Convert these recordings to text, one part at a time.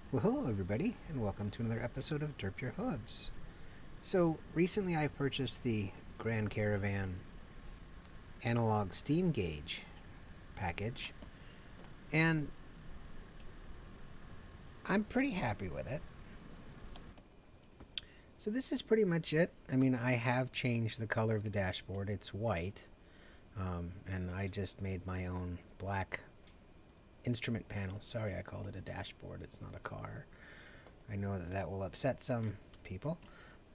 Well, hello everybody, and welcome to another episode of Derp Your Hooves. So, recently I purchased the Grand Caravan analog steam gauge package, and I'm pretty happy with it. So, this is pretty much it. I mean, I have changed the color of the dashboard, it's white, and I just made my own black instrument panel. Sorry, I called it a dashboard, it's not a car. I know that that will upset some people.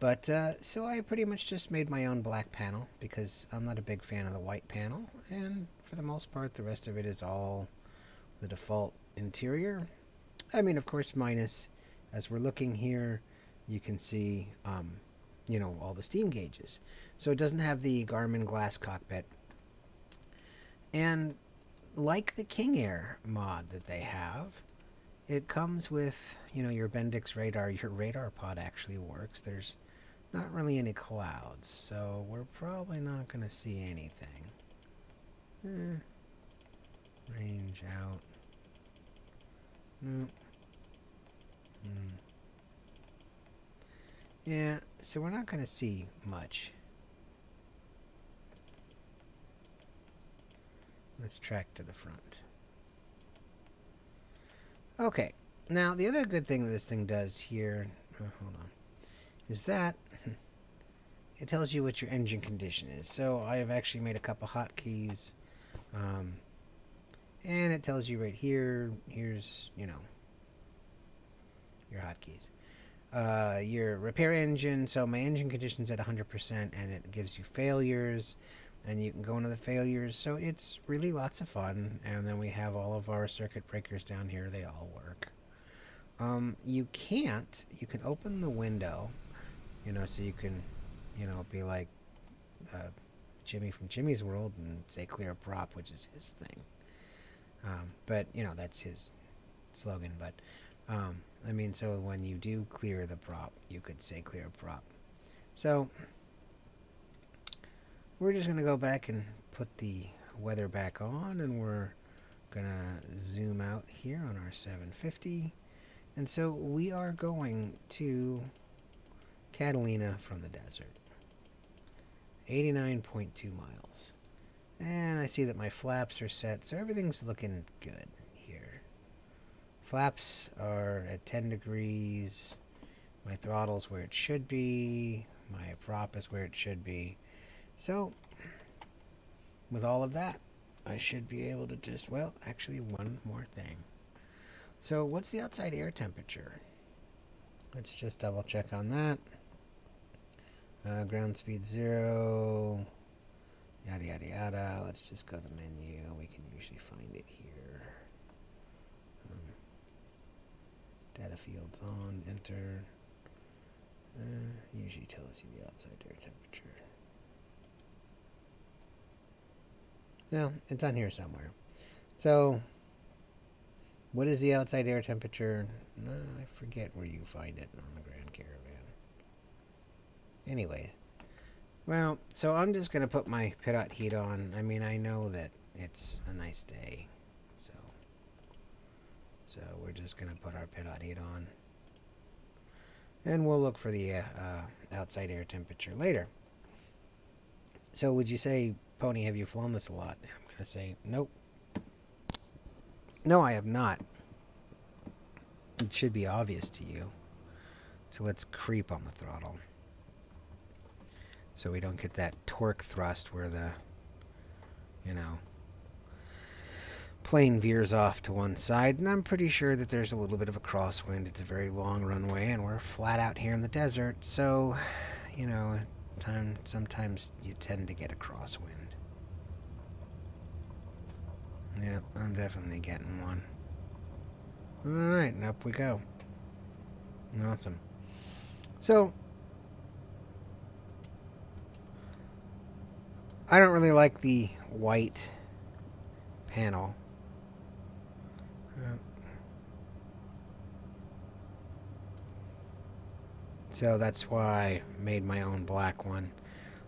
But so I pretty much just made my own black panel because I'm not a big fan of the white panel, and for the most part, the rest of it is all the default interior. I mean, of course, minus as we're looking here, you can see, all the steam gauges. So it doesn't have the Garmin glass cockpit, and like the King Air mod that they have, it comes with your Bendix radar. Your radar pod actually works. There's not really any clouds, so we're probably not going to see anything. Range out. No. Yeah, so we're not going to see much. Let's track to the front. Okay, now the other good thing that this thing does here, hold on, is that it tells you what your engine condition is. So I have actually made a couple hotkeys, and it tells you right here. Here's your hotkeys. Your repair engine. So my engine condition's at 100%, and it gives you failures, and you can go into the failures. So it's really lots of fun. And then we have all of our circuit breakers down here. They all work. You can open the window, so you can, be like Jimmy from Jimmy's World and say clear prop, which is his thing. But, that's his slogan. But, so when you do clear the prop, you could say clear prop. So, we're just going to go back and put the weather back on, and we're going to zoom out here on our 750. And so we are going to Catalina from the desert. 89.2 miles. And I see that my flaps are set, so everything's looking good here. Flaps are at 10 degrees. My throttle's where it should be. My prop is where it should be. So, with all of that, I should be able to just, actually one more thing. So, what's the outside air temperature? Let's just double check on that. Ground speed 0. Yada yada yada. Let's just go to menu. We can usually find it here. Data fields on. Enter. Usually tells you the outside air temperature. No, it's on here somewhere. So, what is the outside air temperature? I forget where you find it on the Grand Caravan. Anyways. Well, so I'm just going to put my pit heat on. I mean, I know that it's a nice day. So we're just going to put our pit heat on. And we'll look for the outside air temperature later. So would you say, Pony, have you flown this a lot? I'm going to say, nope. No, I have not. It should be obvious to you. So let's creep on the throttle. So we don't get that torque thrust where the, plane veers off to one side. And I'm pretty sure that there's a little bit of a crosswind. It's a very long runway, and we're flat out here in the desert. So, sometimes you tend to get a crosswind. Yep, I'm definitely getting one. Alright, and up we go. Awesome. So, I don't really like the white panel. So that's why I made my own black one.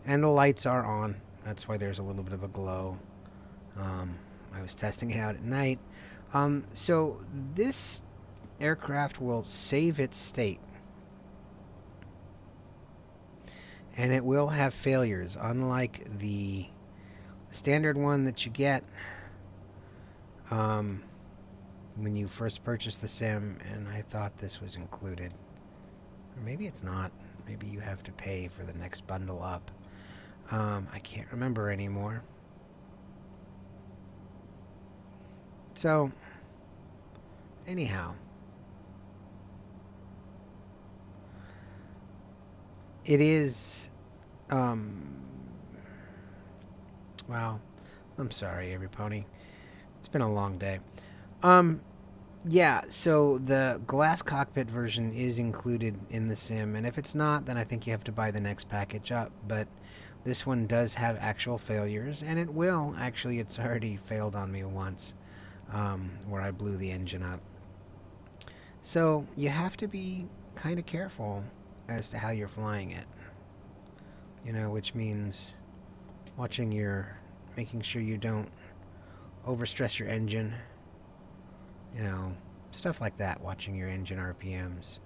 And the lights are on. That's why there's a little bit of a glow. I was testing it out at night. So this aircraft will save its state. And it will have failures, unlike the standard one that you get when you first purchase the sim, and I thought this was included. Or maybe it's not. Maybe you have to pay for the next bundle up. I can't remember anymore. So, anyhow, it is, wow, I'm sorry, every pony. It's been a long day. Yeah, so the glass cockpit version is included in the sim, and if it's not, then I think you have to buy the next package up, but this one does have actual failures, and it will. Actually, it's already failed on me once, where I blew the engine up. So you have to be kind of careful as to how you're flying it. Which means making sure you don't overstress your engine. Stuff like that. Watching your engine RPMs,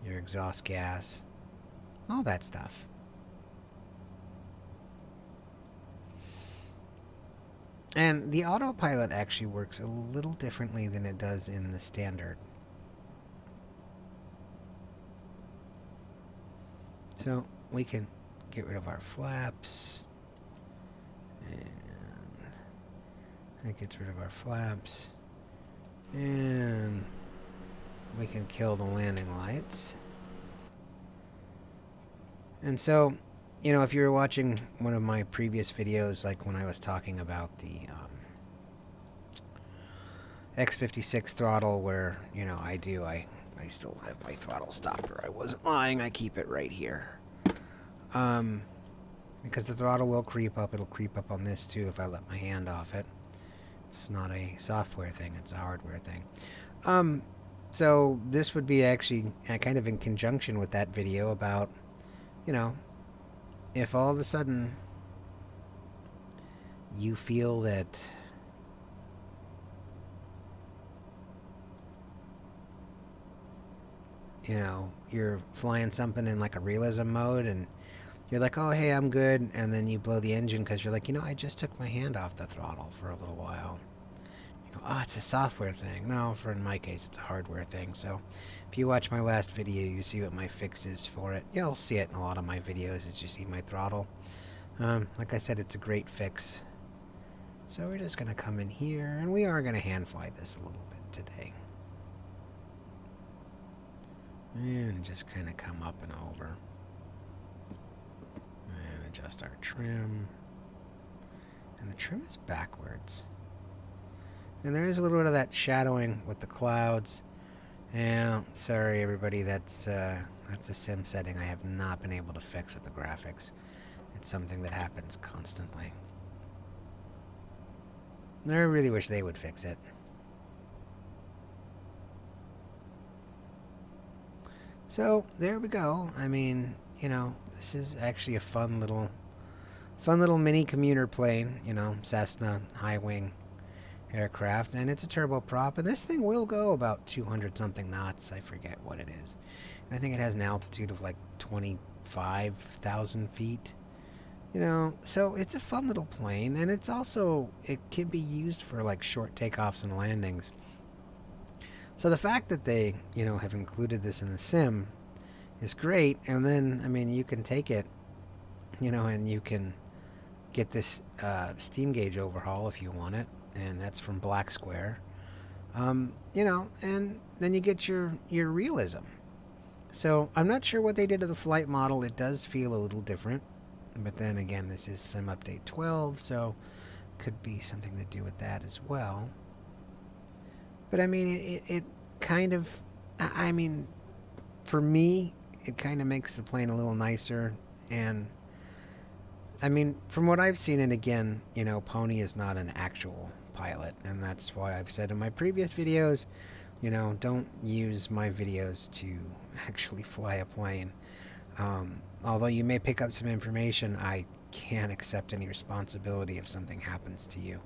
your exhaust gas, all that stuff. And the autopilot actually works a little differently than it does in the standard. So we can get rid of our flaps. And that gets rid of our flaps. And we can kill the landing lights. And so, if you were watching one of my previous videos, like when I was talking about the X56 throttle, where, I still have my throttle stopper. I wasn't lying. I keep it right here. Because the throttle will creep up. It'll creep up on this, too, if I let my hand off it. It's not a software thing. It's a hardware thing. So this would be actually kind of in conjunction with that video about, if all of a sudden you feel that you're flying something in like a realism mode and you're like, oh, hey, I'm good, and then you blow the engine because you're like, I just took my hand off the throttle for a little while. You go, oh, it's a software thing. No, in my case, it's a hardware thing. So if you watch my last video, you see what my fix is for it. You'll see it in a lot of my videos as you see my throttle. Like I said, it's a great fix. So we're just going to come in here, and we are going to hand fly this a little bit today. And just kind of come up and over. And adjust our trim. And the trim is backwards. And there is a little bit of that shadowing with the clouds. And sorry everybody, that's a sim setting I have not been able to fix with the graphics. It's something that happens constantly. I really wish they would fix it. So there we go. I mean, this is actually a fun little mini commuter plane. Cessna high wing aircraft, and it's a turboprop, and this thing will go about 200 something knots. I forget what it is. And I think it has an altitude of like 25,000 feet. So it's a fun little plane, and it can be used for like short takeoffs and landings. So the fact that they, have included this in the sim is great. And then, I mean, you can take it, and you can get this steam gauge overhaul if you want it. And that's from Black Square. And then you get your realism. So I'm not sure what they did to the flight model. It does feel a little different. But then again, this is Sim Update 12, so could be something to do with that as well. But I mean, it kind of, I mean, for me, it kind of makes the plane a little nicer. And I mean, from what I've seen, and again, Pony is not an actual pilot. And that's why I've said in my previous videos, don't use my videos to actually fly a plane. Although you may pick up some information, I can't accept any responsibility if something happens to you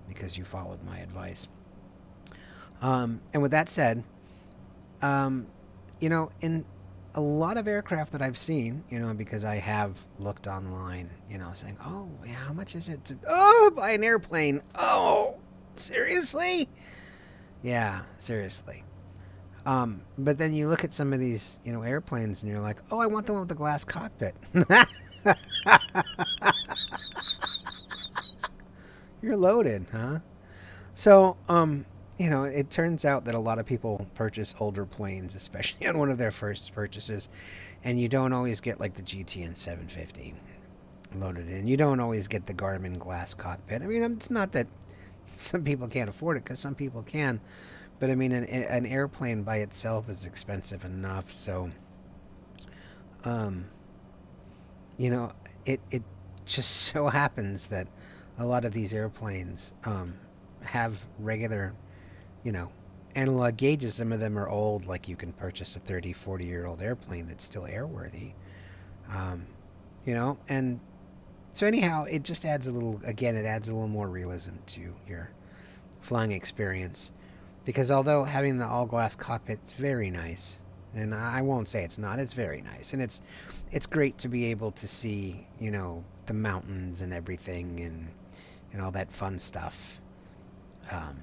because you followed my advice. And with that said, You know, in a lot of aircraft that I've seen, you know, because I have looked online, you know, saying, "Oh, yeah, how much is it to buy an airplane?" Oh, seriously? Yeah, seriously. But then you look at some of these, you know, airplanes, and you're like, "Oh, I want the one with the glass cockpit." You're loaded, huh? So, you know, it turns out that a lot of people purchase older planes, especially on one of their first purchases, and you don't always get like the GTN 750 loaded in. You don't always get the Garmin glass cockpit. I mean, it's not that some people can't afford it, because some people can, but I mean, an airplane by itself is expensive enough. So, um, you know, it just so happens that a lot of these airplanes have regular, you know, analog gauges. Some of them are old, like you can purchase a 30, 40-year-old airplane that's still airworthy. Um, you know, and so anyhow, it just adds a little, again, it adds a little more realism to your flying experience. Because although having the all glass cockpit is very nice, and I won't say it's not, it's very nice. And it's great to be able to see, you know, the mountains and everything, and all that fun stuff. Um,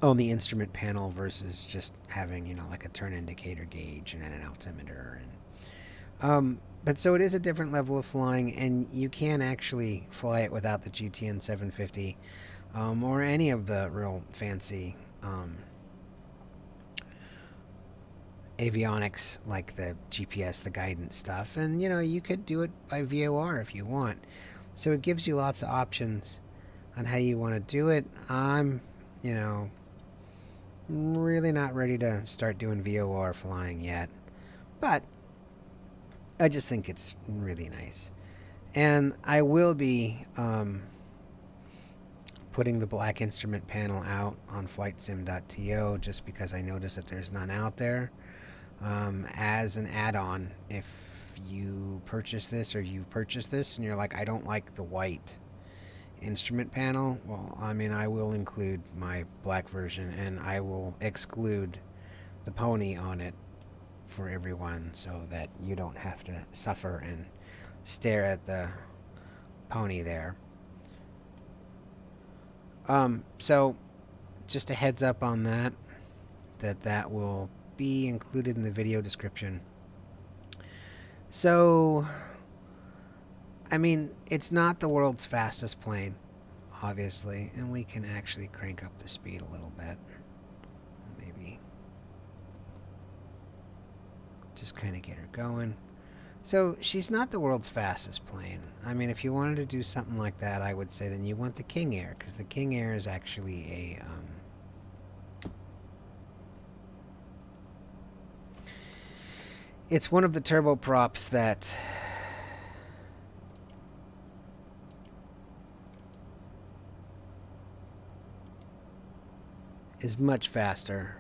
on the instrument panel versus just having, you know, like a turn indicator gauge and an altimeter. But so it is a different level of flying, and you can actually fly it without the GTN 750, or any of the real fancy avionics like the GPS, the guidance stuff. And you know, you could do it by VOR if you want. So it gives you lots of options on how you want to do it. I'm, you know, really not ready to start doing VOR flying yet, but I just think it's really nice. And I will be putting the black instrument panel out on flightsim.to, just because I noticed that there's none out there, as an add-on. If you purchase this, or you've purchased this and you're like, I don't like the white instrument panel, well, I mean, I will include my black version, and I will exclude the pony on it for everyone, so that you don't have to suffer and stare at the pony there. So just a heads up on that, that will be included in the video description. So, I mean, it's not the world's fastest plane, obviously, and we can actually crank up the speed a little bit. Maybe just kind of get her going. So she's not the world's fastest plane. I mean, if you wanted to do something like that, I would say then you want the King Air, because the King Air is actually it's one of the turboprops that is much faster.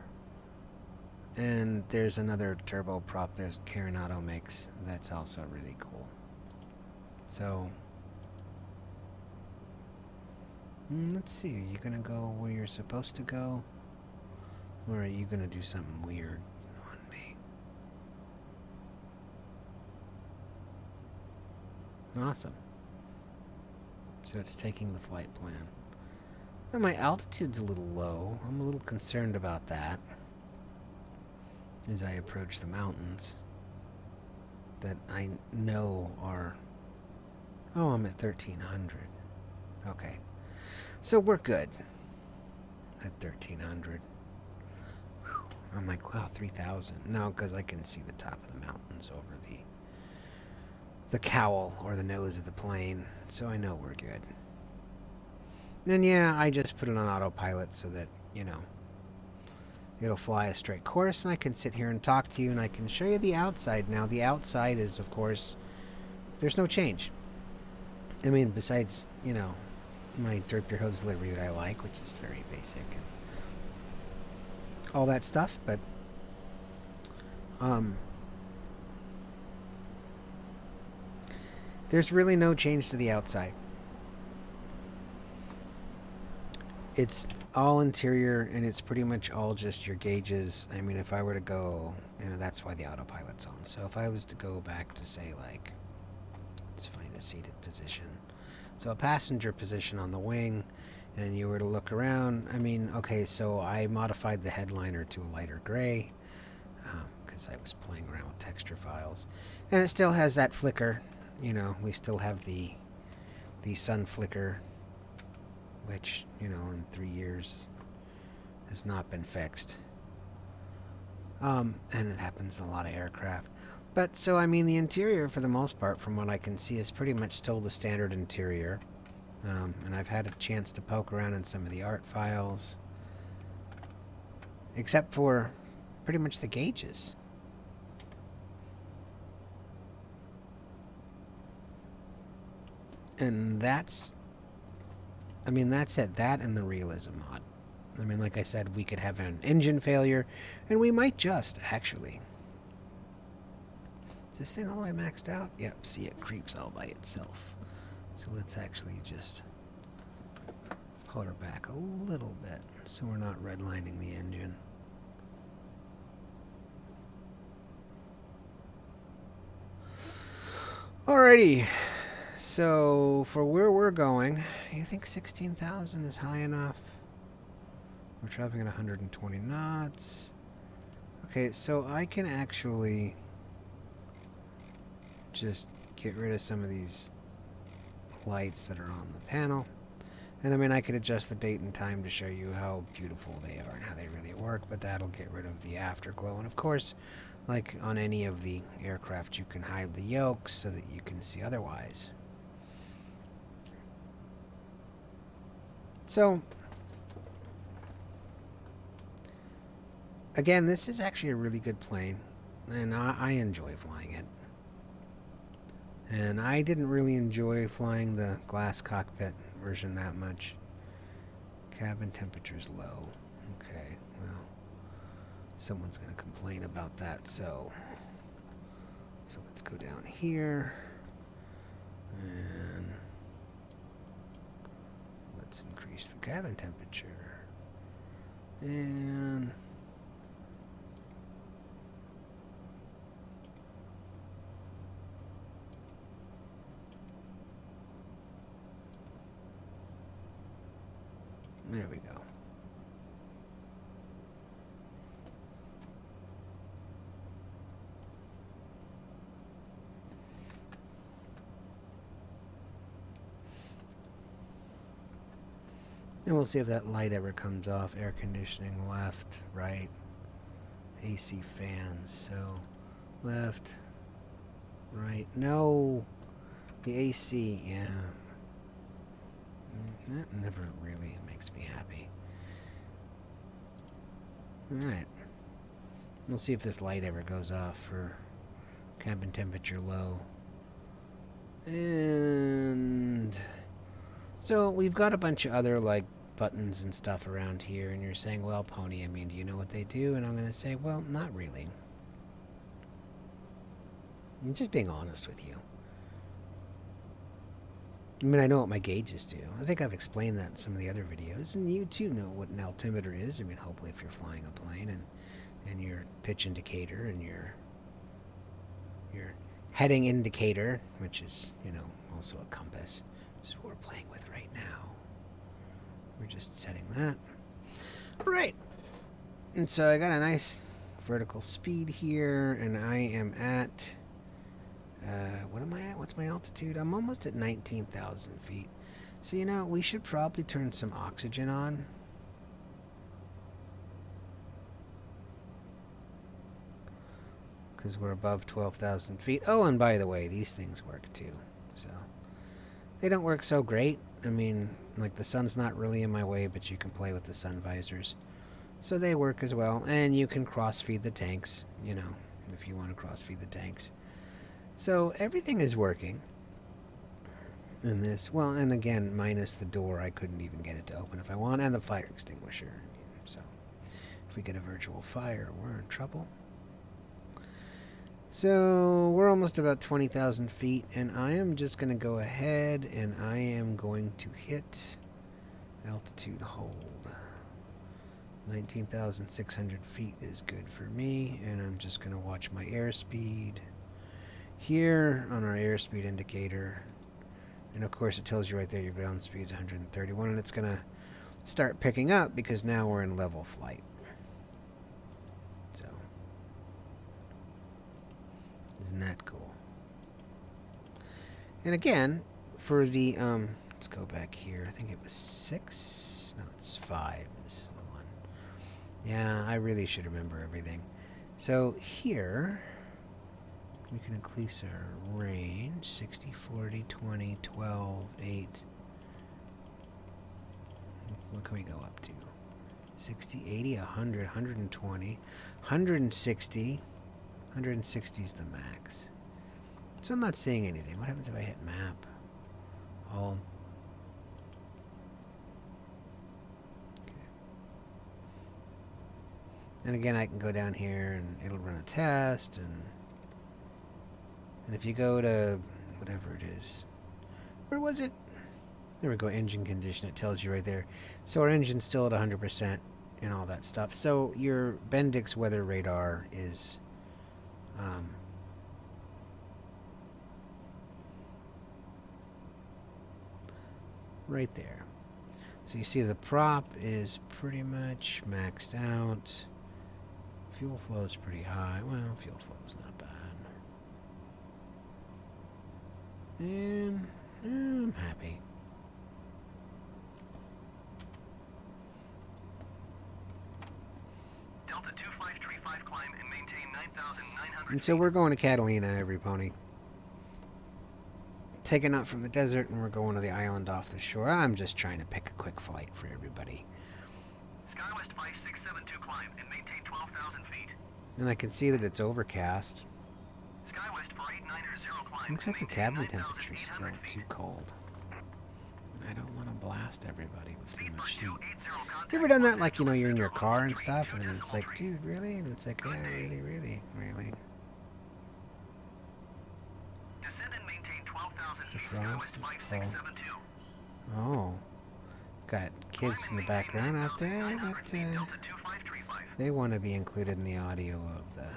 And there's another turboprop there's Caravan makes that's also really cool. So let's see, are you gonna go where you're supposed to go, or are you gonna do something weird on me? Awesome. So it's taking the flight plan. Well, my altitude's a little low. I'm a little concerned about that as I approach the mountains that I know are... Oh, I'm at 1300. Okay. So we're good at 1300. Whew. I'm like, wow, 3000. No, because I can see the top of the mountains over the cowl or the nose of the plane, so I know we're good. And yeah, I just put it on autopilot so that, you know, it'll fly a straight course, and I can sit here and talk to you, and I can show you the outside. Now, the outside is, of course, there's no change. I mean, besides, you know, my Derp Your Hooves livery that I like, which is very basic and all that stuff, but there's really no change to the outside. It's all interior, and it's pretty much all just your gauges. I mean, if I were to go, that's why the autopilot's on. So if I was to go back to say, like, let's find a seated position. So a passenger position on the wing, and you were to look around. I mean, okay, so I modified the headliner to a lighter gray because I was playing around with texture files, and it still has that flicker. We still have the sun flicker, which in 3 years has not been fixed. And it happens in a lot of aircraft. But so I mean, the interior for the most part, from what I can see, is pretty much still the standard interior. And I've had a chance to poke around in some of the art files, except for pretty much the gauges. And that's it. That and the realism mod. I mean, like I said, we could have an engine failure, and we might just, actually. Is this thing all the way maxed out? Yep, see, it creeps all by itself. So let's actually just pull her back a little bit so we're not redlining the engine. Alrighty. So for where we're going, you think 16,000 is high enough? We're traveling at 120 knots. Okay, so I can actually just get rid of some of these lights that are on the panel. And I mean, I could adjust the date and time to show you how beautiful they are and how they really work, but that'll get rid of the afterglow. And of course, like on any of the aircraft, you can hide the yokes so that you can see otherwise. So, again, this is actually a really good plane, and I enjoy flying it. And I didn't really enjoy flying the glass cockpit version that much. Cabin temperature's low. Okay, well, someone's going to complain about that, so let's go down here, and let's increase the cabin temperature. And there we go. And we'll see if that light ever comes off. Air conditioning left, right, AC fans. So left, right. No, the AC, yeah. That never really makes me happy. Alright. We'll see if this light ever goes off for cabin temperature low. And so we've got a bunch of other like buttons and stuff around here, and you're saying, well, Pony, I mean, do you know what they do? And I'm going to say, well, not really. I'm just being honest with you. I mean, I know what my gauges do. I think I've explained that in some of the other videos, and you too know what an altimeter is. I mean, hopefully if you're flying a plane, and your pitch indicator and your heading indicator, which is, also a compass, which is what we're playing with right now. We're just setting that. Right. And so I got a nice vertical speed here, and I am at... what am I at? What's my altitude? I'm almost at 19,000 feet. So, we should probably turn some oxygen on. Because we're above 12,000 feet. Oh, and by the way, these things work too. So, they don't work so great. I mean, like the sun's not really in my way, but you can play with the sun visors. So they work as well. And you can cross-feed the tanks, if you want to cross-feed the tanks. So everything is working in this. Well, and again, minus the door, I couldn't even get it to open if I want, and the fire extinguisher. So if we get a virtual fire, we're in trouble. So we're almost about 20,000 feet, and I am just going to go ahead and I am going to hit altitude hold. 19,600 feet is good for me, and I'm just going to watch my airspeed here on our airspeed indicator. And of course it tells you right there your ground speed is 131, and it's going to start picking up because now we're in level flight. So, isn't that cool? And again, for the, let's go back here. I think it was 6. No, it's 5. This is the one. Yeah, I really should remember everything. So here, we can increase our range. 60, 40, 20, 12, 8. What can we go up to? 60, 80, 100, 120, 160. 160 is the max. So I'm not seeing anything. What happens if I hit map? All. Okay. And again, I can go down here and it'll run a test. And if you go to whatever it is, where was it? There we go, engine condition. It tells you right there. So our engine's still at 100% and all that stuff. So your Bendix weather radar is right there. So you see the prop is pretty much maxed out. Fuel flow is pretty high. Well, fuel flow is not bad. And I'm happy. Delta 2535 climb and maintain 9,900. And so we're going to Catalina, every pony. Taking up from the desert, and we're going to the island off the shore. I'm just trying to pick a quick flight for everybody. Skywest 5672 climb and maintain 12,000 feet. And I can see that it's overcast. Skywest 4890 climb. Looks like the cabin temperature is still too cold. I don't want to blast everybody with too much heat. You ever done that? Like, you know, you're in your car and stuff, and it's like, dude, really? And it's like, yeah, really, really, really. The frost is cold. Oh. Got kids in the background out there that they want to be included in the audio of the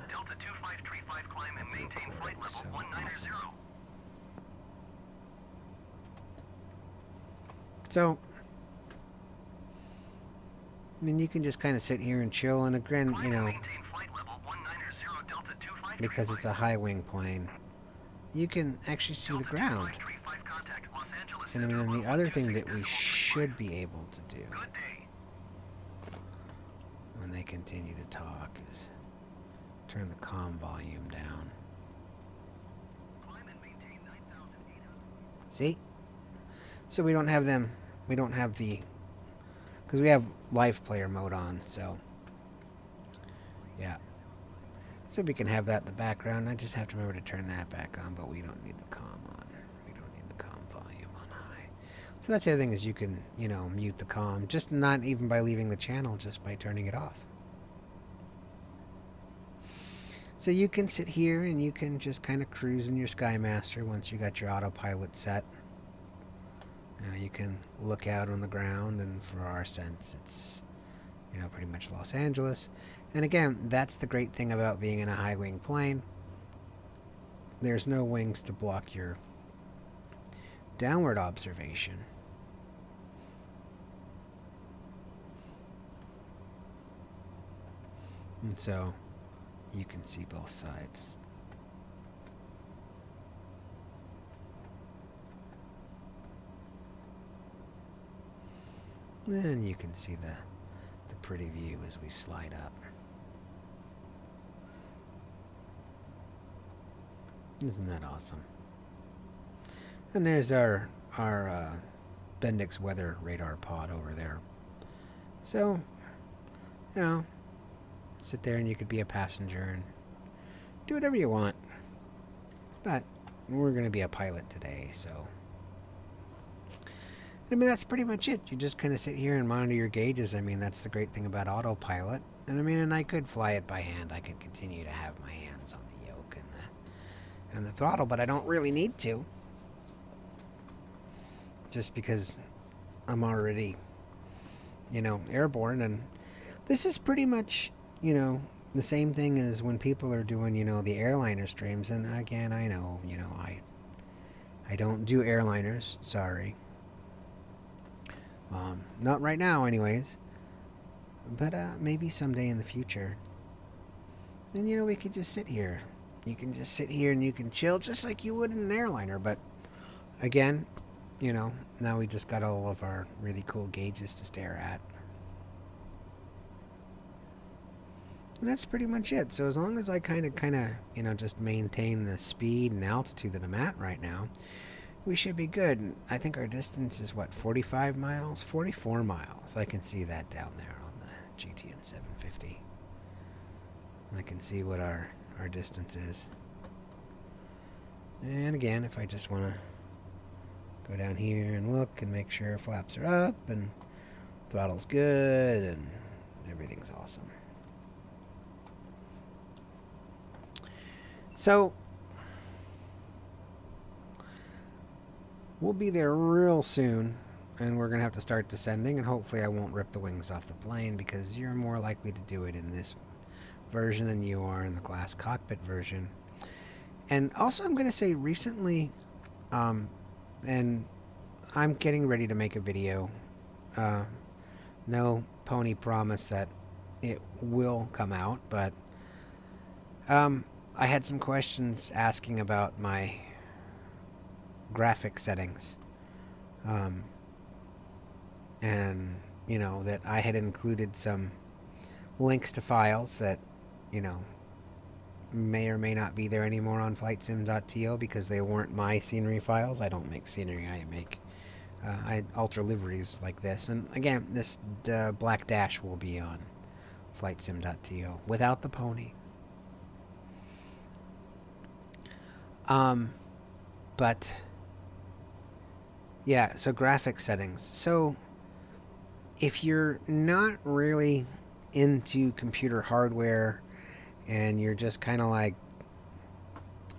recording. So awesome. So, I mean, you can just kind of sit here and chill, and again, you know, because it's a high wing plane, you can actually see the ground. And I mean, the other thing that we should be able to do when they continue to talk is turn the comm volume down. See? So we don't have them, we don't have the, because we have live player mode on, so yeah. So we can have that in the background. I just have to remember to turn that back on, but we don't need the comm on. We don't need the comm volume on high. So that's the other thing, is you can, you know, mute the comm, just not even by leaving the channel, just by turning it off. So you can sit here and you can just kind of cruise in your Skymaster once you got your autopilot set. You can look out on the ground, and for our sense, it's, you know, pretty much Los Angeles. And again, that's the great thing about being in a high-wing plane. There's no wings to block your downward observation. And so you can see both sides. And you can see the pretty view as we slide up. Isn't that awesome? And there's our Bendix weather radar pod over there. So, you know, sit there and you could be a passenger and do whatever you want. But we're going to be a pilot today, so I mean, that's pretty much it. You just kind of sit here and monitor your gauges. I mean, that's the great thing about autopilot. And I mean, and I could fly it by hand. I could continue to have my hands on the yoke and the throttle, but I don't really need to. Just because I'm already, you know, airborne, and This is pretty much, you know, the same thing as when people are doing, the airliner streams. And again, I know, I don't do airliners. Sorry. Not right now, anyways. But maybe someday in the future. And we could just sit here. You can just sit here and you can chill just like you would in an airliner. But again, now we just got all of our really cool gauges to stare at. And that's pretty much it. So as long as I kind of, just maintain the speed and altitude that I'm at right now, we should be good. I think our distance is 45 miles? 44 miles. I can see that down there on the GTN 750. I can see what our distance is. And again, if I just want to go down here and look and make sure flaps are up and throttle's good and everything's awesome. So we'll be there real soon, and we're going to have to start descending, and hopefully I won't rip the wings off the plane, because you're more likely to do it in this version than you are in the glass cockpit version. And also, I'm going to say recently, and I'm getting ready to make a video. No pony promise that it will come out, but I had some questions asking about my graphic settings. And, that I had included some links to files that, may or may not be there anymore on flightsim.to because they weren't my scenery files. I don't make scenery. I make I alter liveries like this. And again, the black dash will be on flightsim.to without the pony. But yeah, so graphic settings. So if you're not really into computer hardware and you're just kind of like,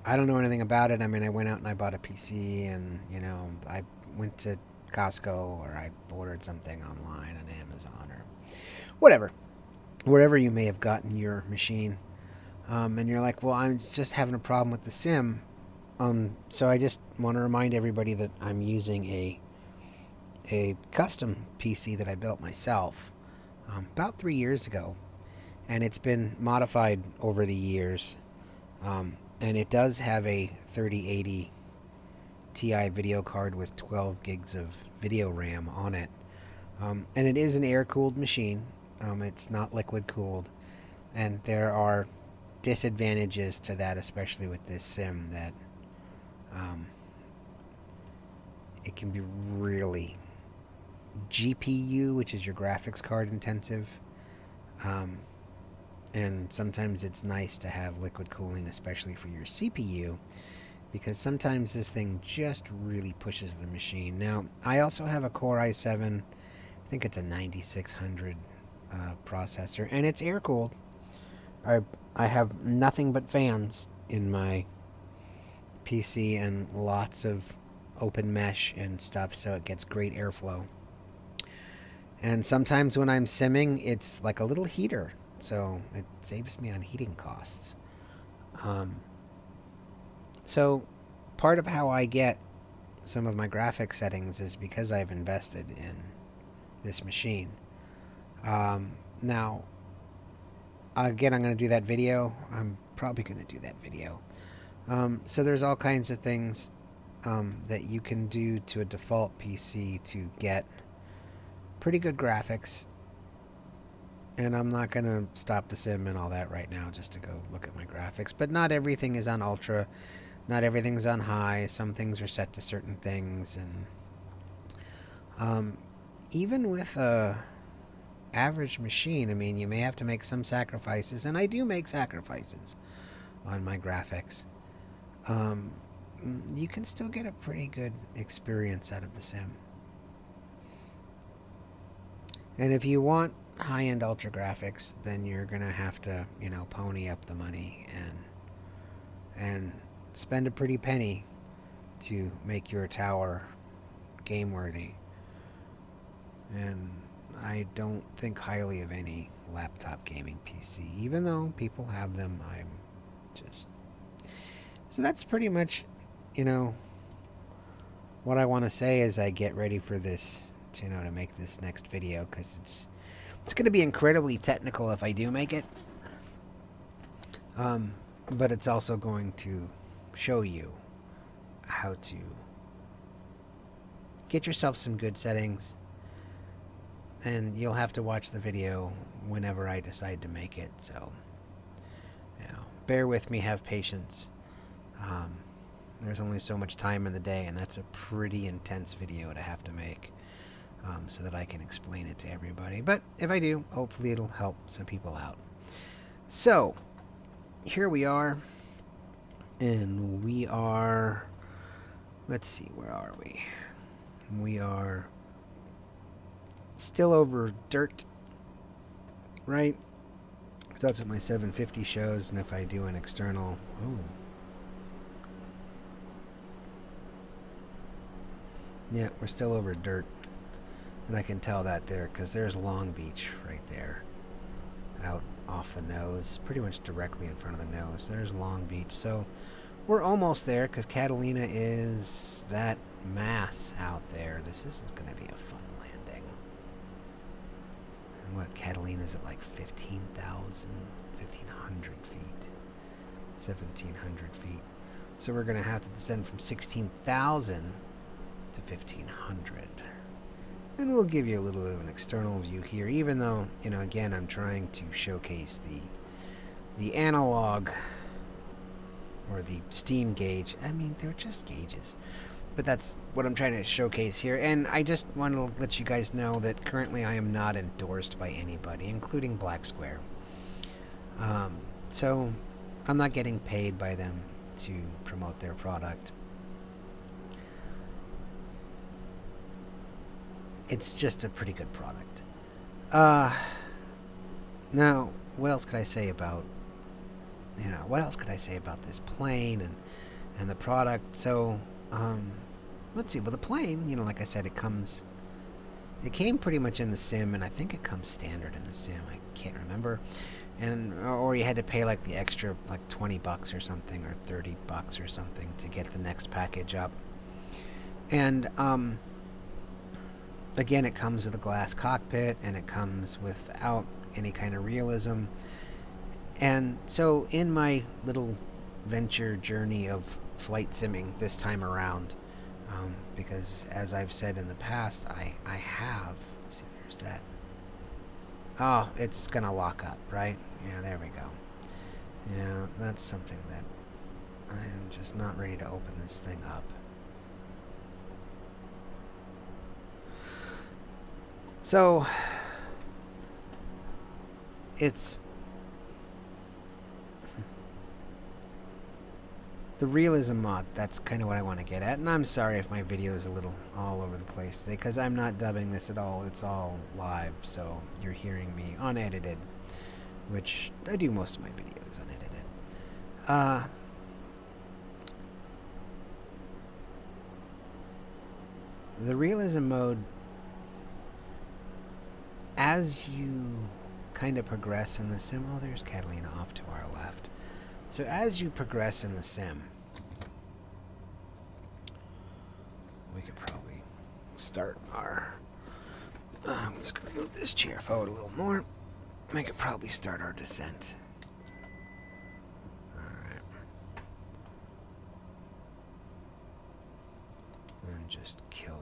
I don't know anything about it. I mean, I went out and I bought a PC and, I went to Costco or I ordered something online on Amazon or whatever, wherever you may have gotten your machine. And you're like, well, I'm just having a problem with the sim. So I just want to remind everybody that I'm using a custom PC that I built myself about 3 years ago, and it's been modified over the years. And it does have a 3080 Ti video card with 12 gigs of video RAM on it, and it is an air-cooled machine. It's not liquid-cooled, and there are disadvantages to that, especially with this sim, that it can be really GPU, which is your graphics card intensive. And sometimes it's nice to have liquid cooling, especially for your CPU, because sometimes this thing just really pushes the machine. Now, I also have a Core i7, I think it's a 9600 processor, and it's air-cooled. I have nothing but fans in my PC and lots of open mesh and stuff, so it gets great airflow. And sometimes when I'm simming, it's like a little heater, so it saves me on heating costs. So part of how I get some of my graphic settings is because I've invested in this machine. Now, again, I'm going to do that video. I'm probably going to do that video. So there's all kinds of things that you can do to a default PC to get pretty good graphics. And I'm not going to stop the sim and all that right now just to go look at my graphics. But not everything is on ultra. Not everything's on high. Some things are set to certain things. And even with a average machine, I mean, you may have to make some sacrifices. And I do make sacrifices on my graphics. You can still get a pretty good experience out of the sim. And if you want high-end ultra graphics, then you're gonna have to, pony up the money and spend a pretty penny to make your tower game worthy. And I don't think highly of any laptop gaming PC, even though people have them. I'm just so that's pretty much, you know, what I want to say as I get ready for this, to make this next video, because it's going to be incredibly technical if I do make it. But it's also going to show you how to get yourself some good settings, and you'll have to watch the video whenever I decide to make it. So, bear with me, have patience. There's only so much time in the day, and that's a pretty intense video to have to make, so that I can explain it to everybody. But if I do, hopefully it'll help some people out. So, here we are, and we are, let's see, where are we? We are still over Dirt, right? So that's what my 750 shows, and if I do an external, yeah, we're still over Dirt, and I can tell that there because there's Long Beach right there, out off the nose, pretty much directly in front of the nose. There's Long Beach, so we're almost there because Catalina is that mass out there. This is going to be a fun landing. And what, Catalina's at like 1,500 feet, 1,700 feet. So we're going to have to descend from 16,000 to 1,500. And we'll give you a little bit of an external view here, even though, again, I'm trying to showcase the analog, or the steam gauge. I mean, they're just gauges, but that's what I'm trying to showcase here. And I just want to let you guys know that currently I am not endorsed by anybody, including Black Square. So I'm not getting paid by them to promote their product. It's just a pretty good product. Now, what else could I say about this plane and the product? So, let's see. Well, the plane, like I said, it came pretty much in the sim, and I think it comes standard in the sim. I can't remember. Or you had to pay like the extra, like $20 or something, or $30 or something to get the next package up. And, again, it comes with a glass cockpit, and it comes without any kind of realism. And so in my little venture journey of flight simming this time around, because as I've said in the past, I have, see, there's that. Oh, it's going to lock up, right? Yeah, there we go. Yeah, that's something that I am just not ready to open this thing up. So, it's the realism mod. That's kind of what I want to get at. And I'm sorry if my video is a little all over the place today, because I'm not dubbing this at all. It's all live, so you're hearing me unedited, which I do most of my videos unedited. The realism mode, as you kind of progress in the sim, oh, there's Catalina off to our left. So as you progress in the sim, we could probably start our, I'm just going to move this chair forward a little more. We could probably start our descent. Alright. And just kill.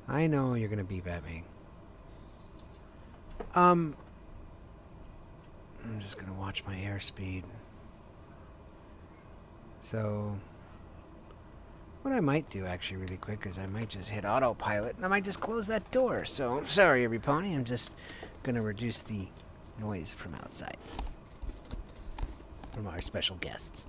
I know you're going to beep at me. I'm just going to watch my airspeed. So, what I might do actually really quick is I might just hit autopilot, and I might just close that door. So, I'm sorry, every pony. I'm just going to reduce the noise from outside, from our special guests.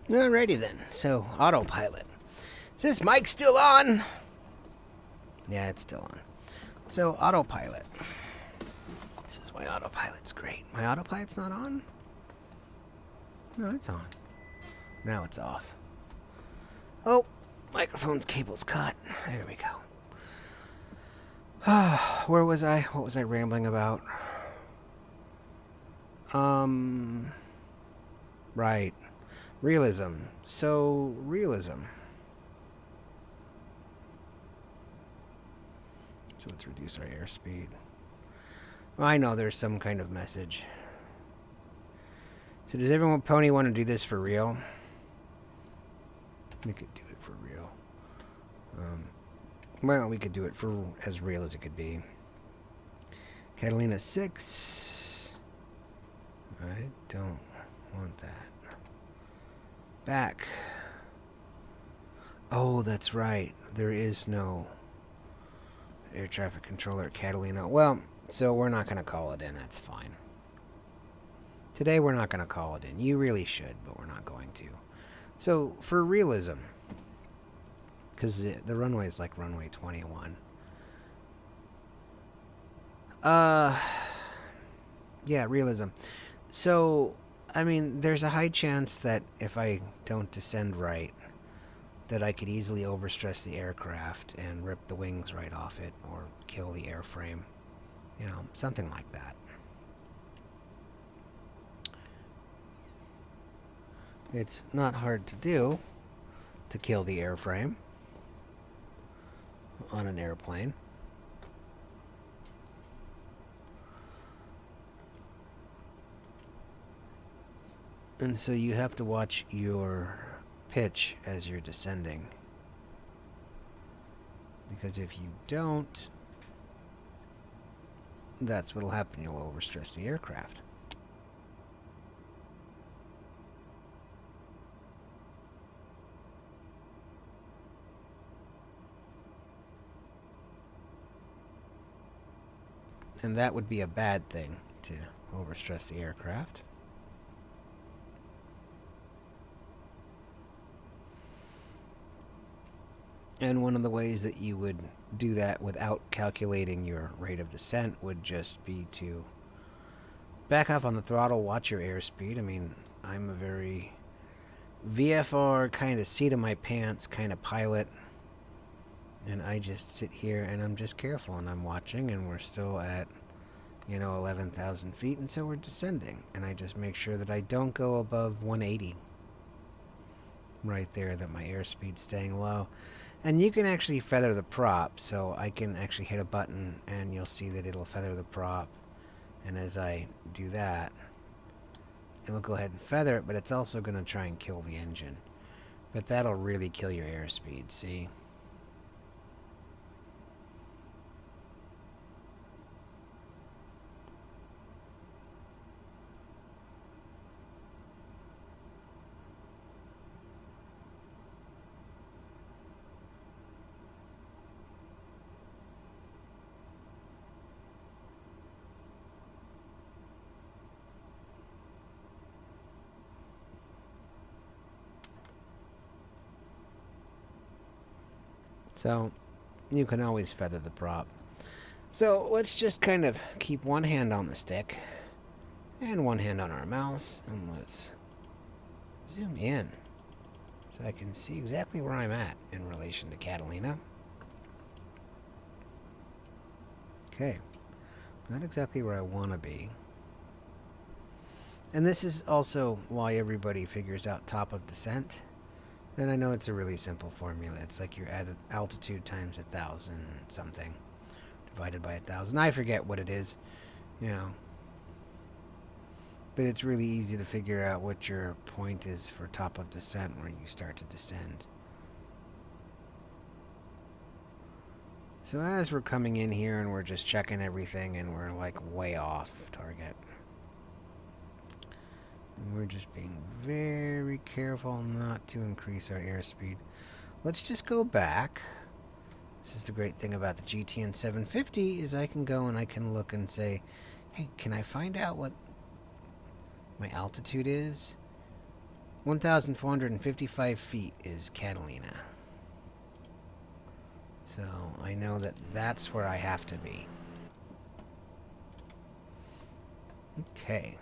Alrighty then. So, autopilot. Is this mic still on? Yeah, it's still on. So, autopilot. This is why autopilot's great. My autopilot's not on? No, it's on. Now it's off. Oh, microphone's cable's cut. There we go. Where was I? What was I rambling about? Right. Realism. So, realism. So let's reduce our airspeed. Well, I know there's some kind of message. So does everyone pony want to do this for real? We could do it for real. Well, we could do it for as real as it could be. Catalina 6. I don't want that. Back. Oh, that's right. There is no air traffic controller at Catalina. Well, so we're not going to call it in. That's fine. Today we're not going to call it in. You really should, but we're not going to. So, for realism, because the runway is like runway 21. Yeah, realism. So, I mean, there's a high chance that if I don't descend right, that I could easily overstress the aircraft and rip the wings right off it or kill the airframe. You know, something like that. It's not hard to do to kill the airframe on an airplane. And so you have to watch your pitch as you're descending. Because if you don't, that's what'll happen. You'll overstress the aircraft. And that would be a bad thing, to overstress the aircraft. And one of the ways that you would do that without calculating your rate of descent would just be to back off on the throttle, watch your airspeed. I mean, I'm a very VFR kind of seat of my pants kind of pilot. And I just sit here and I'm just careful and I'm watching, and we're still at, 11,000 feet, and so we're descending. And I just make sure that I don't go above 180. Right there, that my airspeed's staying low. And you can actually feather the prop, so I can actually hit a button and you'll see that it'll feather the prop. And as I do that, it will go ahead and feather it, but it's also going to try and kill the engine. But that'll really kill your airspeed, see? So, you can always feather the prop. So, let's just kind of keep one hand on the stick and one hand on our mouse, and let's zoom in so I can see exactly where I'm at in relation to Catalina. Okay, not exactly where I want to be. And this is also why everybody figures out top of descent. And I know it's a really simple formula. It's like your altitude times 1,000 something divided by 1,000. I forget what it is, But it's really easy to figure out what your point is for top of descent when you start to descend. So as we're coming in here and we're just checking everything and we're like way off target. And we're just being very careful not to increase our airspeed. Let's just go back. This is the great thing about the GTN 750 is I can go and I can look and say, hey, can I find out what my altitude is? 1,455 feet is Catalina. So I know that that's where I have to be. Okay.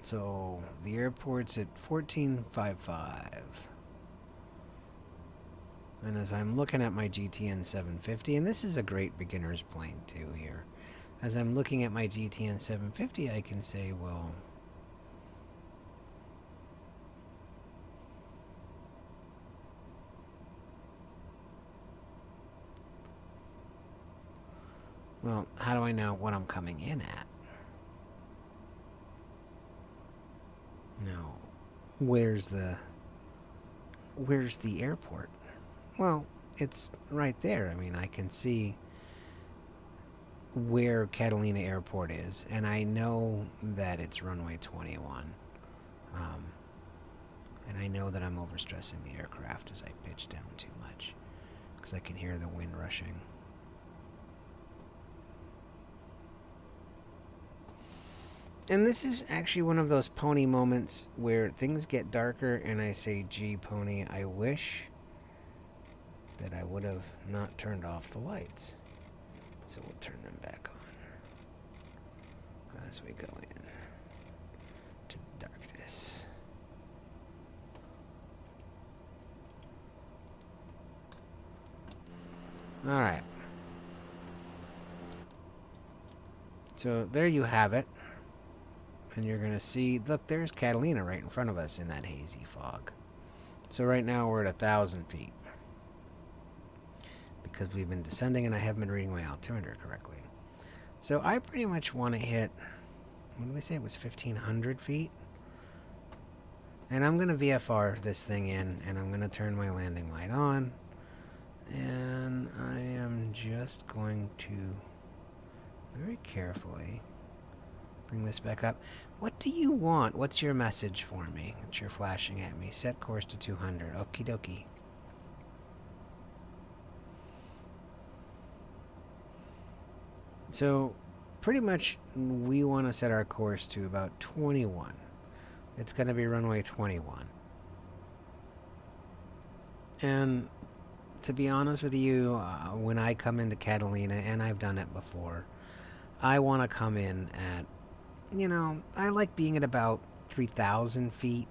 So the airport's at 1455. And as I'm looking at my GTN 750, and this is a great beginner's plane too here. As I'm looking at my GTN 750, I can say, well, how do I know what I'm coming in at? No. Where's the airport? Well, it's right there. I mean, I can see where Catalina Airport is, and I know that it's runway 21. And I know that I'm overstressing the aircraft as I pitch down too much, because I can hear the wind rushing. And this is actually one of those pony moments where things get darker and I say, gee, pony, I wish that I would have not turned off the lights. So we'll turn them back on as we go in to darkness. Alright. So there you have it. And you're going to see, look, there's Catalina right in front of us in that hazy fog. So right now we're at 1,000 feet. Because we've been descending and I haven't been reading my altimeter correctly. So I pretty much want to hit, what did we say, it was 1,500 feet? And I'm going to VFR this thing in, and I'm going to turn my landing light on. And I am just going to very carefully bring this back up. What do you want? What's your message for me that you're flashing at me? Set course to 200. Okie dokie. So pretty much we want to set our course to about 21. It's going to be runway 21. And to be honest with you, when I come into Catalina, and I've done it before, I want to come in at, I like being at about 3,000 feet,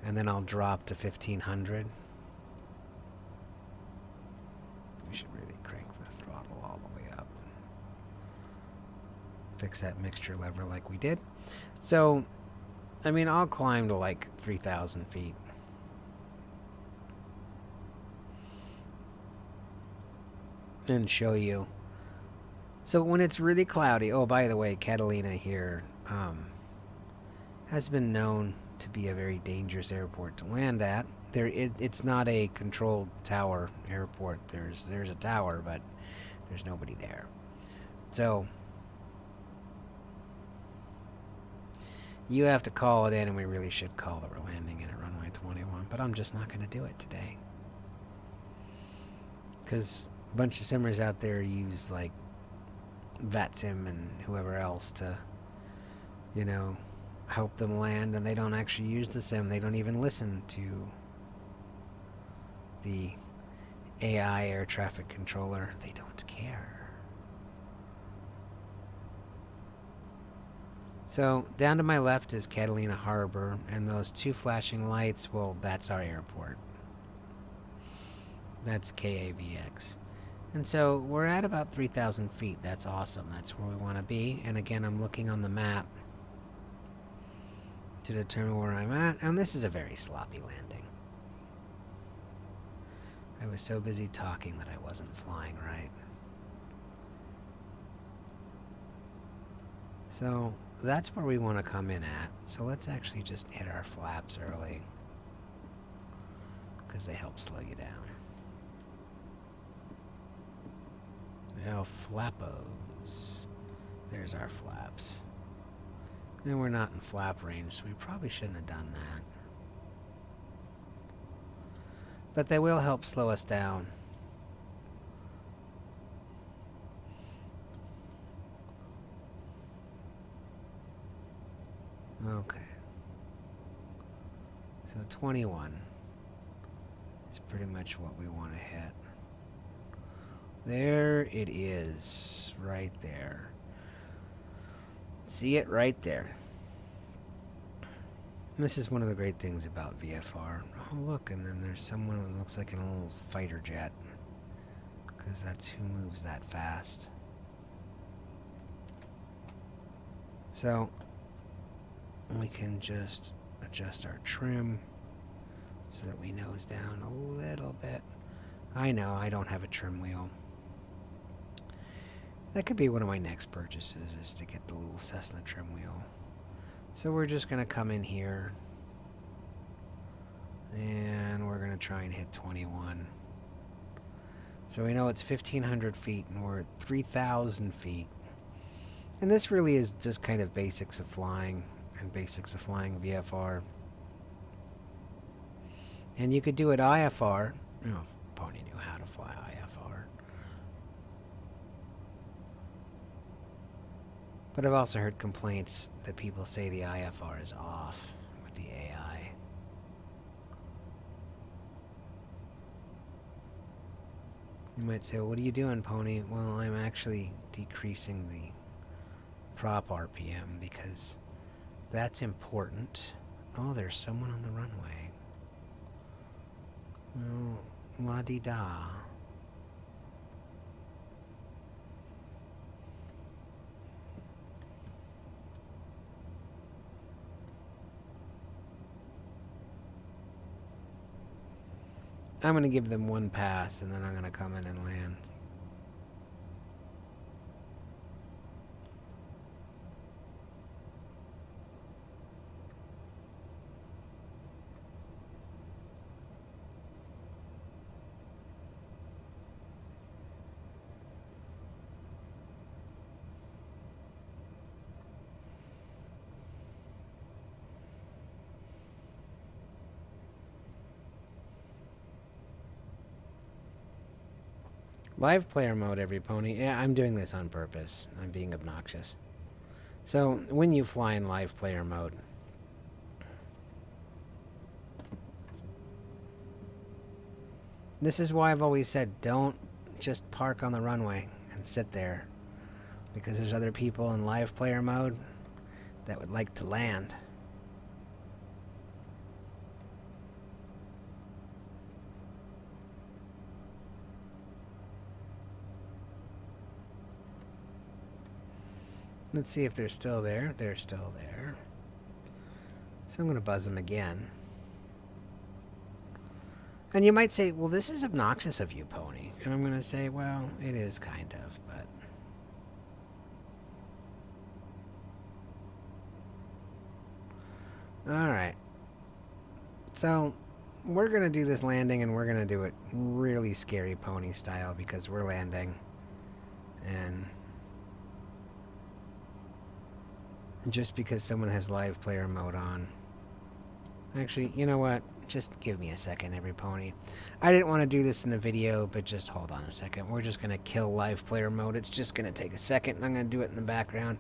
and then I'll drop to 1,500. We should really crank the throttle all the way up. Fix that mixture lever like we did. So, I mean, I'll climb to like 3,000 feet. And show you. So when it's really cloudy, oh, by the way, Catalina here has been known to be a very dangerous airport to land at. It's not a controlled tower airport. There's a tower, but there's nobody there. So you have to call it in, and we really should call that we're landing in at runway 21, but I'm just not going to do it today. Because a bunch of simmers out there use, like, VATSIM and whoever else to, help them land, and they don't actually use the sim. They don't even listen to the AI air traffic controller. They don't care. So down to my left is Catalina Harbor, and those two flashing lights, well, that's our airport. That's KAVX. And so we're at about 3,000 feet. That's awesome. That's where we want to be. And again, I'm looking on the map to determine where I'm at. And this is a very sloppy landing. I was so busy talking that I wasn't flying right. So that's where we want to come in at. So let's actually just hit our flaps early, because they help slow you down. Now flappos. There's our flaps. And we're not in flap range, so we probably shouldn't have done that. But they will help slow us down. 21 is pretty much what we want to hit. There it is, right there. See it right there. This is one of the great things about VFR. Oh, look, and then there's someone that looks like an old fighter jet, because that's who moves that fast. So we can just adjust our trim so that we nose down a little bit. I know I don't have a trim wheel. That could be one of my next purchases, is to get the little Cessna trim wheel. So we're just going to come in here and we're going to try and hit 21. So we know it's 1,500 feet and we're at 3,000 feet. And this really is just kind of basics of flying and basics of flying VFR. And you could do it IFR. You know, if Pony knew how to fly IFR. But I've also heard complaints that people say the IFR is off with the AI. You might say, well, what are you doing, Pony? Well, I'm actually decreasing the prop RPM because that's important. Oh, there's someone on the runway. Oh, la-di-da. I'm going to give them one pass, and then I'm going to come in and land. Live player mode, every pony. Yeah, I'm doing this on purpose. I'm being obnoxious. So, when you fly in live player mode, this is why I've always said don't just park on the runway and sit there. Because there's other people in live player mode that would like to land. Let's see if they're still there. They're still there. So I'm going to buzz them again. And you might say, well, this is obnoxious of you, Pony. And I'm going to say, well, it is kind of, but... Alright. So, we're going to do this landing, and we're going to do it really scary pony style, because we're landing. And... just because someone has live player mode on. Actually, you know what? Just give me a second, every pony. I didn't want to do this in the video, but just hold on a second. We're just going to kill live player mode. It's just going to take a second, and I'm going to do it in the background.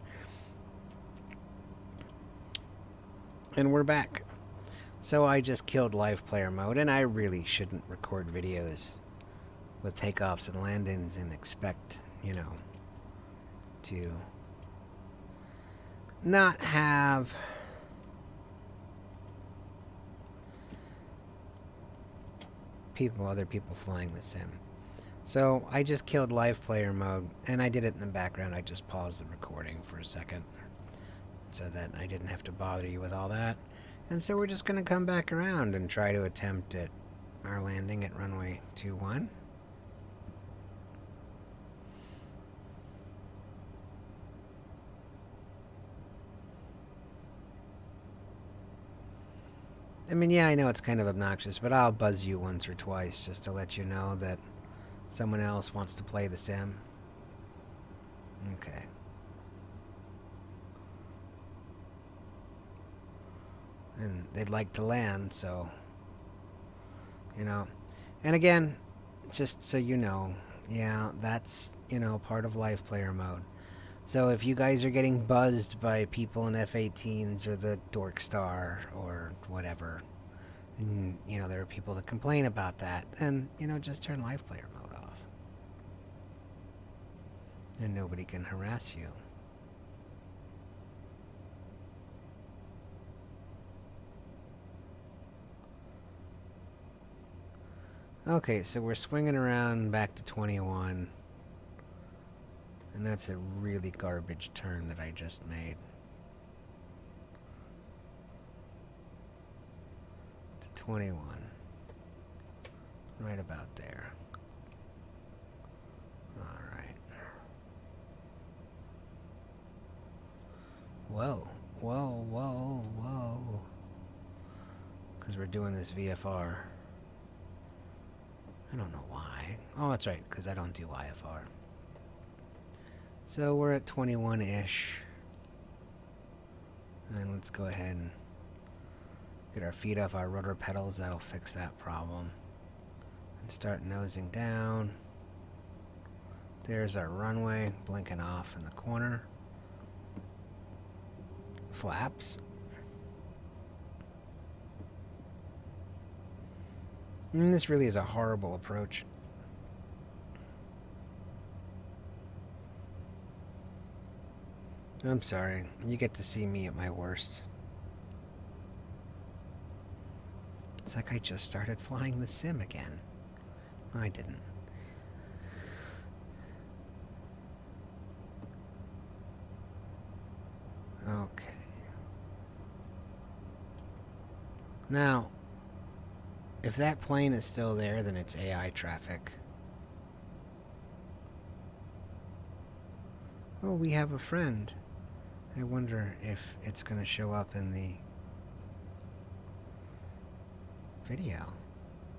And we're back. So I just killed live player mode, and I really shouldn't record videos with takeoffs and landings and expect, you know, to not have other people flying the sim. So I just killed live player mode, and I did it in the background. I just paused the recording for a second so that I didn't have to bother you with all that. And so we're just going to come back around and try to attempt at our landing at runway 21. I mean, yeah, I know it's kind of obnoxious, but I'll buzz you once or twice just to let you know that someone else wants to play the sim. Okay. And they'd like to land, so, you know. And again, just so you know, yeah, that's, you know, part of live player mode. So if you guys are getting buzzed by people in F-18s or the Dork Star or whatever, and, you know, there are people that complain about that, then, you know, just turn live player mode off. And nobody can harass you. Okay, so we're swinging around back to 21. And that's a really garbage turn that I just made. To 21. Right about there. Alright. Whoa. Whoa, whoa, whoa. Because we're doing this VFR. I don't know why. Oh, that's right, because I don't do IFR. So we're at 21-ish. And let's go ahead and get our feet off our rudder pedals. That'll fix that problem. And start nosing down. There's our runway blinking off in the corner. Flaps. And this really is a horrible approach. I'm sorry. You get to see me at my worst. It's like I just started flying the sim again. I didn't. Okay. Now, if that plane is still there, then it's AI traffic. Oh, we have a friend. I wonder if it's going to show up in the video.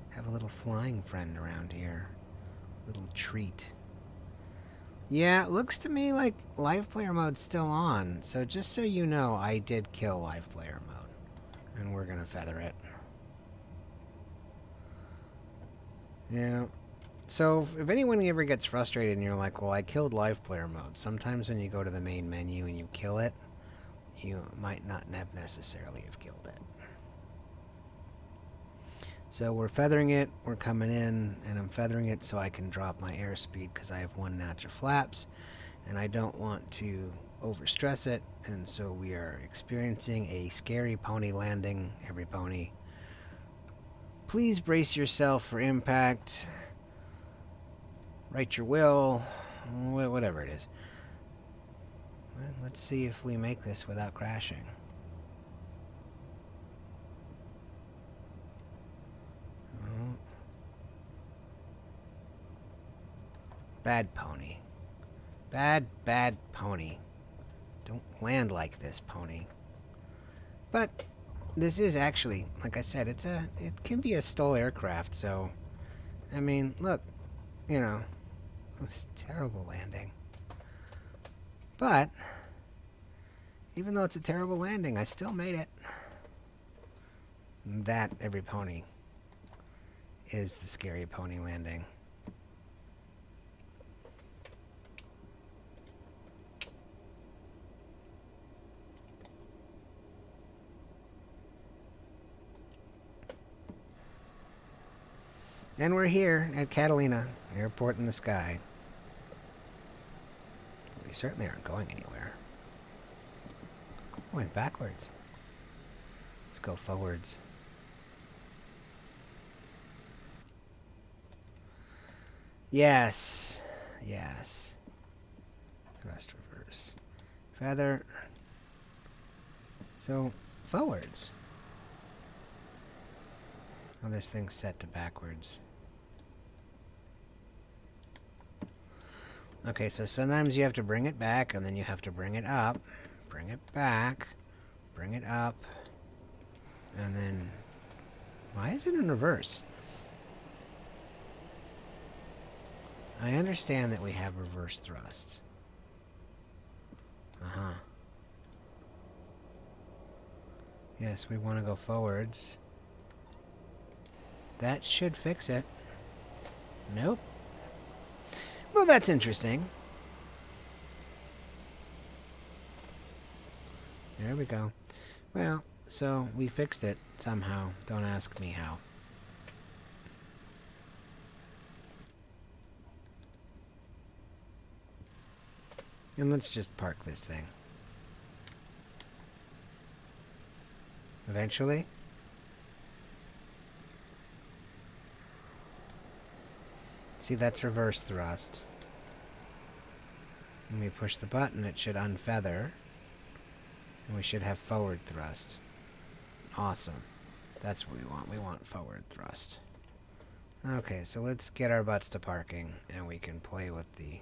Have a little flying friend around here. Little treat. Yeah, it looks to me like live player mode's still on. So just so you know, I did kill live player mode. And we're going to feather it. Yeah. So if anyone ever gets frustrated and you're like, well, I killed live player mode, sometimes when you go to the main menu and you kill it, you might not have necessarily have killed it. So we're feathering it, we're coming in, and I'm feathering it so I can drop my airspeed because I have 1 notch of flaps, and I don't want to overstress it, and so we are experiencing a scary pony landing. Every pony, please brace yourself for impact. Write your will, whatever it is. Well, let's see if we make this without crashing. Oh. Bad pony. Bad pony. Don't land like this, pony. But this is actually, like I said, it can be a STOL aircraft, so I mean, look, you know, it was a terrible landing. But even though it's a terrible landing, I still made it. And that, every pony, is the scary pony landing. And we're here at Catalina, airport in the sky. We certainly aren't going anywhere. Went backwards. Let's go forwards. Yes. Yes. Thrust reverse. Feather. So, forwards. Oh, this thing's set to backwards. Okay, so sometimes you have to bring it back, and then you have to bring it up. Bring it back. Bring it up. And then... Why is it in reverse? I understand that we have reverse thrust. Uh-huh. Yes, we want to go forwards. That should fix it. Nope. Well, that's interesting. There we go. Well, so we fixed it somehow. Don't ask me how. And let's just park this thing. Eventually. See, that's reverse thrust. When we push the button, it should unfeather. And we should have forward thrust. Awesome. That's what we want. We want forward thrust. Okay, so let's get our butts to parking, and we can play with the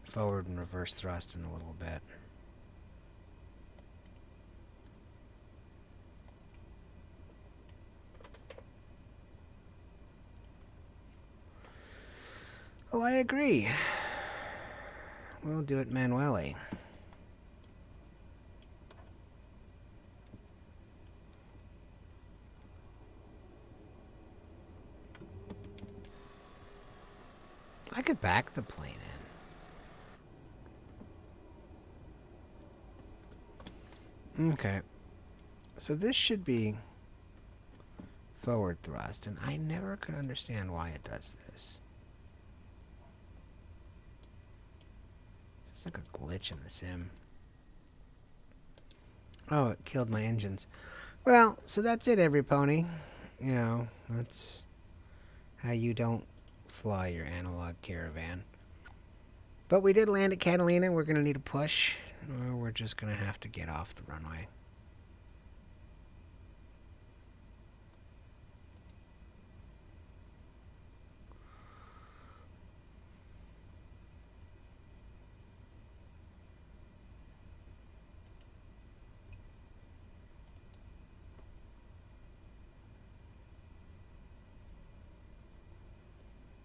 forward and reverse thrust in a little bit. Oh, I agree. We'll do it manually. I could back the plane in. Okay. So this should be forward thrust, and I never could understand why it does this. It's like a glitch in the sim. Oh, it killed my engines. Well, so that's it, every pony. You know, that's how you don't fly your analog Caravan. But we did land at Catalina. We're going to need a push, or we're just going to have to get off the runway.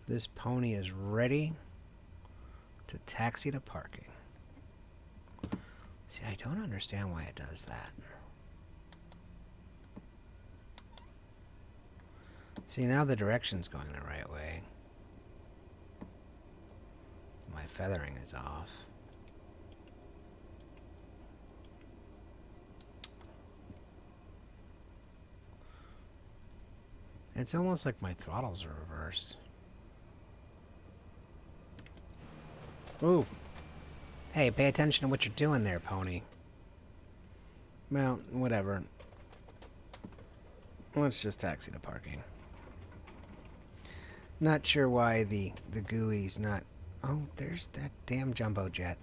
This pony is ready to taxi to parking. See, I don't understand why it does that. See, now the direction's going the right way. My feathering is off. It's almost like my throttles are reversed. Ooh. Hey, pay attention to what you're doing there, pony. Well, whatever. Let's just taxi to parking. Not sure why the GUI's not... Oh, there's that damn jumbo jet.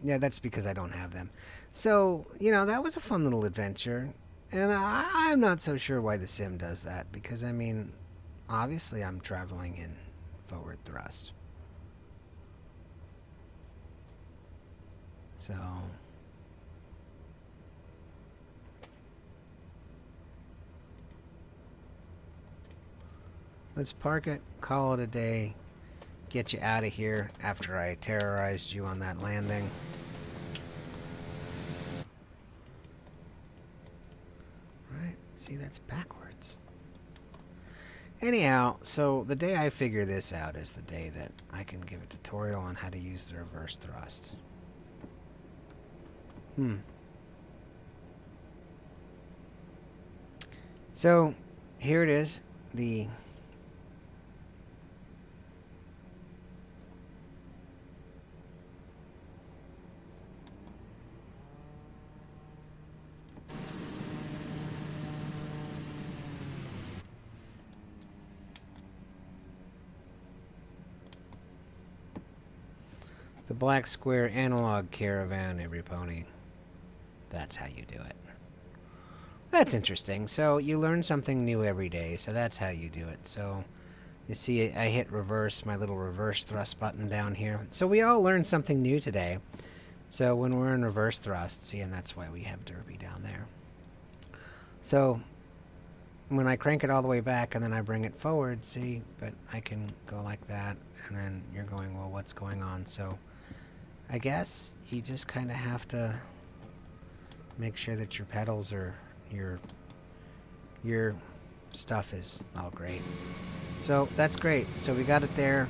Yeah, that's because I don't have them. So, you know, that was a fun little adventure. And I'm not so sure why the sim does that. Because, I mean, obviously I'm traveling in forward thrust. So... let's park it, call it a day, get you out of here after I terrorized you on that landing. Right, see, that's backwards. Anyhow, so the day I figure this out is the day that I can give a tutorial on how to use the reverse thrust. So, here it is, the black square analog Caravan, every pony. That's how you do it. That's interesting. So you learn something new every day, so that's how you do it. So you see I hit reverse, my little reverse thrust button down here. So we all learned something new today. So when we're in reverse thrust, see, and that's why we have Derpy down there. So when I crank it all the way back and then I bring it forward, see, but I can go like that, and then you're going, well, what's going on? So I guess you just kind of have to make sure that your pedals are, your stuff is all great. So that's great. So we got it there,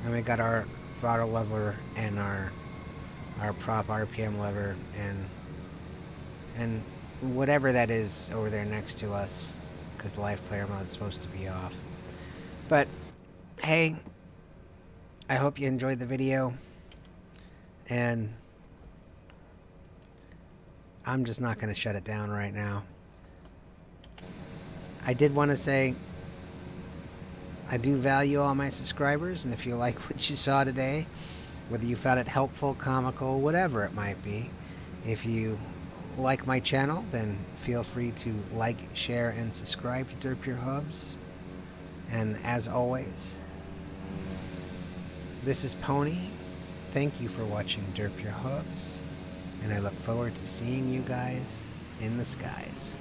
and we got our throttle lever and our prop RPM lever, and and whatever that is over there next to us, because live player mode is supposed to be off. But hey, I hope you enjoyed the video, and I'm just not going to shut it down right now. I did want to say I do value all my subscribers, and if you like what you saw today, whether you found it helpful, comical, whatever it might be, if you like my channel, then feel free to like, share, and subscribe to Derp Your Hooves. And as always, this is Pony. Thank you for watching Derp Your Hooves, and I look forward to seeing you guys in the skies.